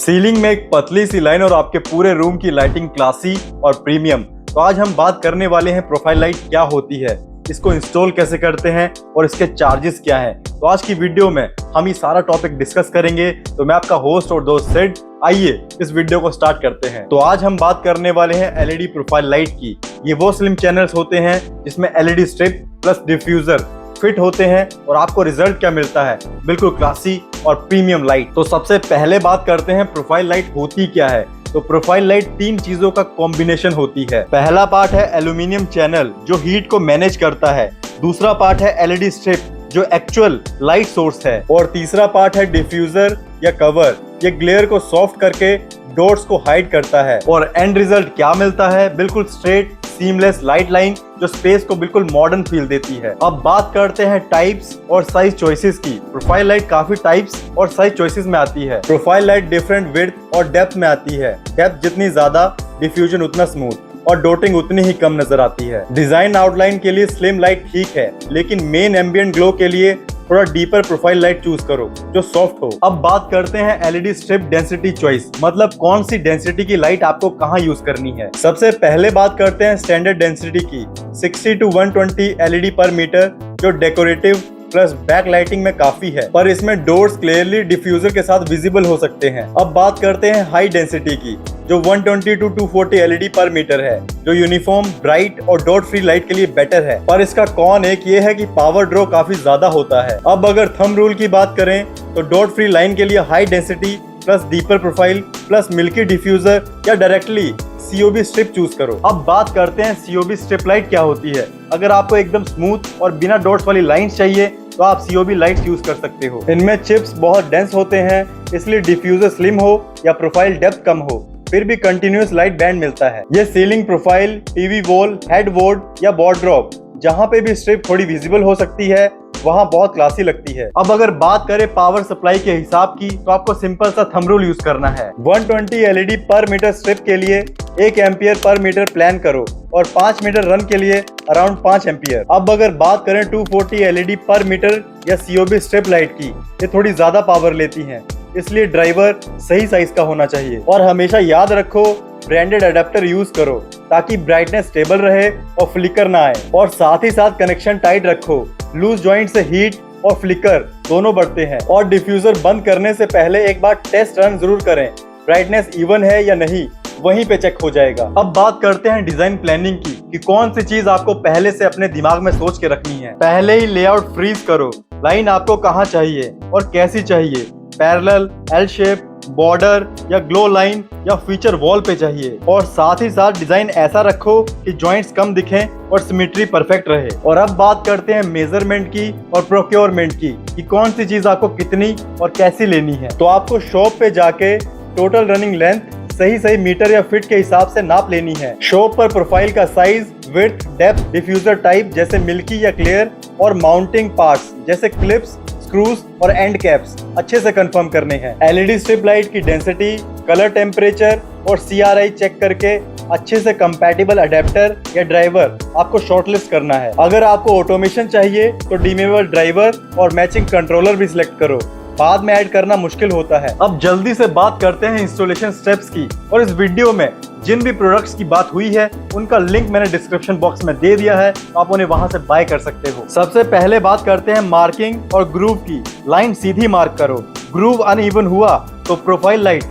Ceiling में एक पतली सी लाइन और आपके पूरे रूम की लाइटिंग क्लासी और प्रीमियम। तो आज हम बात करने वाले हैं प्रोफाइल लाइट क्या होती है, इसको इंस्टॉल कैसे करते हैं और इसके चार्जेस क्या हैं। तो आज की वीडियो में हम ये सारा टॉपिक डिस्कस करेंगे। तो मैं आपका होस्ट और दोस्त सिड, आइए इस वीडियो को स्टार्ट करते हैं। तो आज हम बात करने वाले हैं एलईडी प्रोफाइल लाइट की। ये वो स्लिम चैनल्स होते हैं जिसमें LED strip plus diffuser fit होते हैं और आपको रिजल्ट क्या मिलता है, बिल्कुल क्लासी और प्रीमियम लाइट। तो सबसे पहले बात करते हैं प्रोफाइल लाइट होती क्या है। तो प्रोफाइल लाइट तीन चीजों का कॉम्बिनेशन होती है। पहला पार्ट है एल्यूमिनियम चैनल जो हीट को मैनेज करता है, दूसरा पार्ट है एलईडी स्ट्रिप जो एक्चुअल लाइट सोर्स है, और तीसरा पार्ट है डिफ्यूजर या कवर, ये ग्लेयर को सॉफ्ट करके डॉट्स को हाइड करता है। और एंड रिजल्ट क्या मिलता है, बिल्कुल स्ट्रेट सीमलेस लाइट लाइन जो स्पेस को बिल्कुल मॉडर्न फील देती है। अब बात करते हैं टाइप्स और साइज चॉइसेस की। प्रोफाइल लाइट काफी टाइप्स और साइज चॉइसेस में आती है। प्रोफाइल लाइट डिफरेंट विड्थ और डेप्थ में आती है। डेप्थ जितनी ज्यादा, डिफ्यूजन उतना स्मूथ और डॉटिंग उतनी ही कम नजर आती है। डिजाइन आउटलाइन के लिए स्लिम लाइट ठीक है, लेकिन मेन एम्बिएंट ग्लो के लिए थोड़ा डीपर प्रोफाइल लाइट चूज करो जो सॉफ्ट हो। अब बात करते हैं एलईडी स्ट्रिप डेंसिटी चॉइस, मतलब कौन सी डेंसिटी की लाइट आपको कहाँ यूज करनी है। सबसे पहले बात करते हैं स्टैंडर्ड डेंसिटी की। 60 to 120 एलईडी पर मीटर जो डेकोरेटिव प्लस बैक लाइटिंग में काफी है, पर इसमें डोर्स क्लियरली डिफ्यूजर के साथ विजिबल हो सकते हैं। अब बात करते हैं हाई डेंसिटी की जो 120 to 240 एलईडी पर मीटर है, जो यूनिफॉर्म ब्राइट और डॉट फ्री लाइट के लिए बेटर है, पर इसका कॉन एक ये है कि पावर ड्रॉ काफी ज्यादा होता है। अब अगर थंब रूल की बात करें तो डॉट फ्री लाइन के लिए high density plus deeper profile plus milky diffuser या डायरेक्टली सीओबी स्ट्रिप चूज करो। अब बात करते हैं सीओबी स्ट्रिप लाइट क्या होती है। अगर आपको एकदम स्मूथ और बिना डॉट्स वाली लाइंस चाहिए तो आप सीओबी लाइट यूज कर सकते हो। इनमें चिप्स बहुत डेंस होते हैं, इसलिए डिफ्यूजर स्लिम हो या प्रोफाइल डेप्थ कम हो, फिर भी कंटिन्यूअस लाइट बैंड मिलता है। ये ceiling profile, TV wall, headboard या बॉर्डरॉप जहाँ पे भी स्ट्रिप थोड़ी विजिबल हो सकती है वहाँ बहुत क्लासी लगती है। अब अगर बात करें पावर सप्लाई के हिसाब की तो आपको सिंपल सा थंब रूल यूज करना है। 120 एलईडी पर मीटर स्ट्रिप के लिए 1 एम्पियर पर मीटर प्लान करो और 5 मीटर रन के लिए अराउंड 5 एम्पियर। अब अगर बात करें 240 एलईडी पर मीटर या सीओबी स्ट्रिप लाइट की, ये थोड़ी ज्यादा पावर लेती हैं, इसलिए ड्राइवर सही साइज का होना चाहिए। और हमेशा याद रखो ब्रांडेड अडेप्टर यूज करो ताकि ब्राइटनेस स्टेबल रहे और फ्लिकर ना आए, और साथ ही साथ कनेक्शन टाइट रखो। लूज जॉइंट से हीट और फ्लिकर दोनों बढ़ते हैं। और डिफ्यूजर बंद करने से पहले एक बार टेस्ट रन जरूर करें, ब्राइटनेस इवन है या नहीं, वहीं पे चेक हो जाएगा। अब बात करते हैं डिजाइन प्लानिंग की कि कौन सी चीज आपको पहले से अपने दिमाग में सोच के रखनी है। पहले ही लेआउट फ्रीज करो, लाइन आपको कहाँ चाहिए और कैसी चाहिए, पैरेलल, एल शेप, बॉर्डर या ग्लो लाइन या फीचर वॉल पे चाहिए। और साथ ही साथ डिजाइन ऐसा रखो कि जॉइंट्स कम दिखें और सिमेट्री परफेक्ट रहे। और अब बात करते हैं मेजरमेंट की और प्रोक्योरमेंट की कि कौन सी चीज आपको कितनी और कैसी लेनी है। तो आपको शॉप पे जाके टोटल रनिंग लेंथ सही मीटर या फीट के हिसाब से नाप लेनी है। शॉप पर प्रोफाइल का size, width, depth, diffuser type जैसे मिल्की या क्लियर, और माउंटिंग पार्ट्स जैसे क्लिप्स, स्क्रूज और एंड कैप्स अच्छे से कंफर्म करने हैं। एलईडी स्ट्रिप लाइट की डेंसिटी, कलर टेम्परेचर और सीआरआई चेक करके अच्छे से कंपैटिबल अडेप्टर या ड्राइवर आपको शॉर्टलिस्ट करना है। अगर आपको ऑटोमेशन चाहिए तो डिमेबल ड्राइवर और मैचिंग कंट्रोलर भी सिलेक्ट करो, बाद में ऐड करना मुश्किल होता है। अब जल्दी से बात करते हैं इंस्टॉलेशन स्टेप्स की, और इस वीडियो में जिन भी प्रोडक्ट्स की बात हुई है उनका लिंक मैंने डिस्क्रिप्शन बॉक्स में दे दिया है, तो आप उन्हें वहां से बाय कर सकते हो। सबसे पहले बात करते हैं मार्किंग और ग्रूव की। लाइन सीधी मार्क करो, ग्रूव अनइवन हुआ तो प्रोफाइल लाइट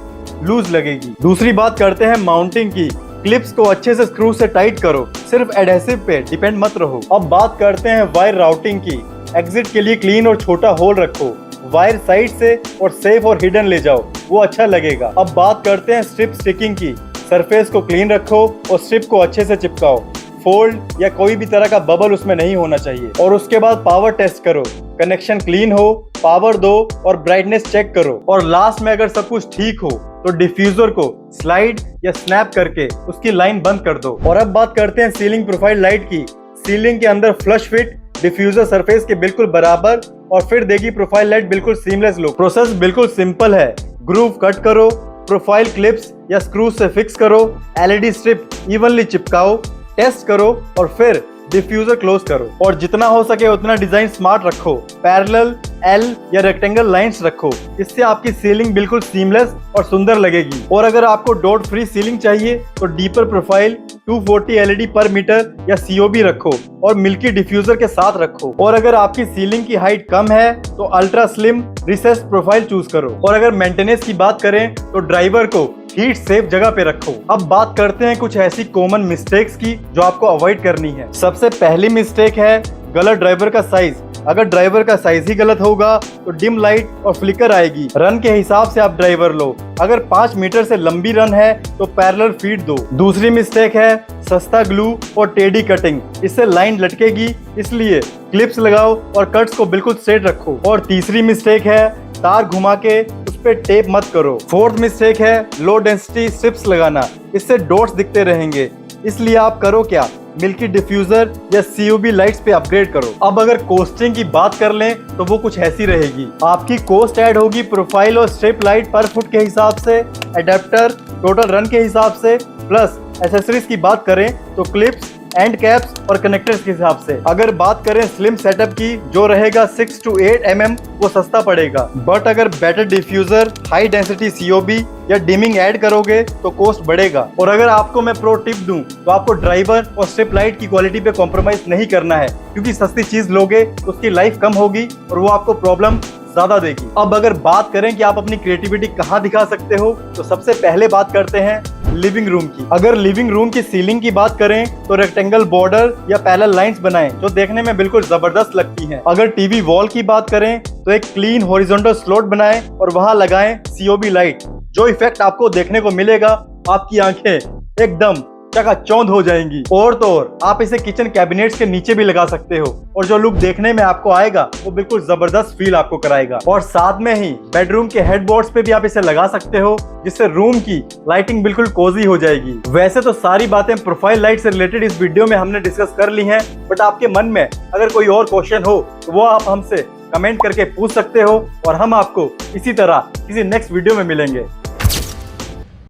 लूज लगेगी। दूसरी बात करते हैं माउंटिंग की। क्लिप्स को अच्छे से स्क्रू से टाइट करो, सिर्फ एडहेसिव पे डिपेंड मत रहो। अब बात करते हैं वायर राउटिंग की। एग्जिट के लिए क्लीन और छोटा होल रखो, वायर साइड से और सेफ और हिडन ले जाओ, वो अच्छा लगेगा। अब बात करते हैं स्ट्रिप स्टिकिंग की। सरफेस को क्लीन रखो और स्ट्रिप को अच्छे से चिपकाओ, फोल्ड या कोई भी तरह का बबल उसमें नहीं होना चाहिए। और उसके बाद पावर टेस्ट करो, कनेक्शन क्लीन हो, पावर दो और ब्राइटनेस चेक करो। और लास्ट में अगर सब कुछ ठीक हो तो डिफ्यूजर को स्लाइड या स्नैप करके उसकी लाइन बंद कर दो। और अब बात करते हैं सीलिंग प्रोफाइल लाइट की। सीलिंग के अंदर फ्लश फिट, डिफ्यूजर सरफेस के बिल्कुल बराबर, और फिर देगी प्रोफाइल लाइट बिल्कुल सीमलेस लुक। प्रोसेस बिल्कुल सिंपल है। ग्रूव कट करो, प्रोफाइल क्लिप्स या स्क्रू से फिक्स करो, एलईडी स्ट्रिप इवनली चिपकाओ, टेस्ट करो और फिर डिफ्यूजर क्लोज करो और जितना हो सके उतना डिजाइन स्मार्ट रखो। पैरेलल, एल या रेक्टेंगल लाइंस रखो, इससे आपकी सीलिंग बिल्कुल सीमलेस और सुंदर लगेगी। और अगर आपको डॉट फ्री सीलिंग चाहिए तो डीपर प्रोफाइल 240 एलईडी पर मीटर या सीओबी रखो और मिल्की डिफ्यूजर के साथ रखो। और अगर आपकी सीलिंग की हाइट कम है तो ultra slim richest profile choose करो। और अगर मेंटेनेंस की बात करें तो ड्राइवर को हीट सेफ जगह पे रखो। अब बात करते हैं कुछ ऐसी कॉमन मिस्टेक्स की जो आपको अवॉइड करनी है। सबसे पहली मिस्टेक है गलत ड्राइवर का साइज। अगर ड्राइवर का साइज ही गलत होगा तो डिम लाइट और फ्लिकर आएगी। रन के हिसाब से आप ड्राइवर लो। अगर 5 मीटर से लंबी रन है तो पैरेलल फीड दो। दूसरी मिस्टेक है सस्ता ग्लू और टेढ़ी कटिंग, इससे लाइन लटकेगी, इसलिए क्लिप्स लगाओ और कट्स को बिल्कुल स्ट्रेट रखो। और तीसरी मिस्टेक है तार घुमा के उस पे टेप मत करो। फोर्थ मिस्टेक है लो डेंसिटी स्ट्रिप्स लगाना, इससे डॉट्स दिखते रहेंगे, इसलिए आप करो क्या, मिल्की डिफ्यूजर या सीयूबी लाइट्स पे अपग्रेड करो। अब अगर कॉस्टिंग की बात कर लें तो वो कुछ ऐसी रहेगी। आपकी कॉस्ट ऐड होगी प्रोफाइल और स्ट्रिप लाइट पर फुट के हिसाब से, एडेप्टर टोटल रन के हिसाब से, प्लस एसेसरीज की बात करें तो क्लिप्स, एंड कैप्स और कनेक्टर्स के हिसाब से। अगर बात करें स्लिम सेटअप की जो रहेगा 6 to 8 mm, वो सस्ता पड़ेगा। बट अगर better diffuser, high density COB या डिमिंग ऐड करोगे तो कॉस्ट बढ़ेगा। और अगर आपको मैं प्रो टिप दूं तो आपको ड्राइवर और स्ट्रिप लाइट की क्वालिटी पे कॉम्प्रोमाइज नहीं करना है, क्योंकि सस्ती चीज लोगे तो उसकी लाइफ कम होगी और वो आपको प्रॉब्लम ज्यादा देगी। अब अगर बात करें कि आप अपनी क्रिएटिविटी कहाँ दिखा सकते हो तो सबसे पहले बात करते हैं लिविंग रूम की। अगर लिविंग रूम की सीलिंग की बात करें तो रेक्टेंगल बॉर्डर या पैरेलल लाइंस बनाएं जो देखने में बिल्कुल जबरदस्त लगती हैं। अगर टीवी वॉल की बात करें तो एक क्लीन हॉरिजॉन्टल स्लॉट बनाएं और वहां लगाएं सीओबी लाइट। जो इफेक्ट आपको देखने को मिलेगा, आपकी आंखें एकदम चकाचौंध हो जाएंगी। और तो और आप इसे किचन कैबिनेट्स के नीचे भी लगा सकते हो और जो लुक देखने में आपको आएगा वो बिल्कुल जबरदस्त फील आपको कराएगा। और साथ में ही बेडरूम के हेडबोर्ड्स पे भी आप इसे लगा सकते हो, जिससे रूम की लाइटिंग बिल्कुल कोजी हो जाएगी। वैसे तो सारी बातें प्रोफाइल लाइट से रिलेटेड इस वीडियो में हमने डिस्कस कर ली हैं, बट आपके मन में अगर कोई और क्वेश्चन हो तो वो आप हमसे कमेंट करके पूछ सकते हो और हम आपको इसी तरह किसी नेक्स्ट वीडियो में मिलेंगे।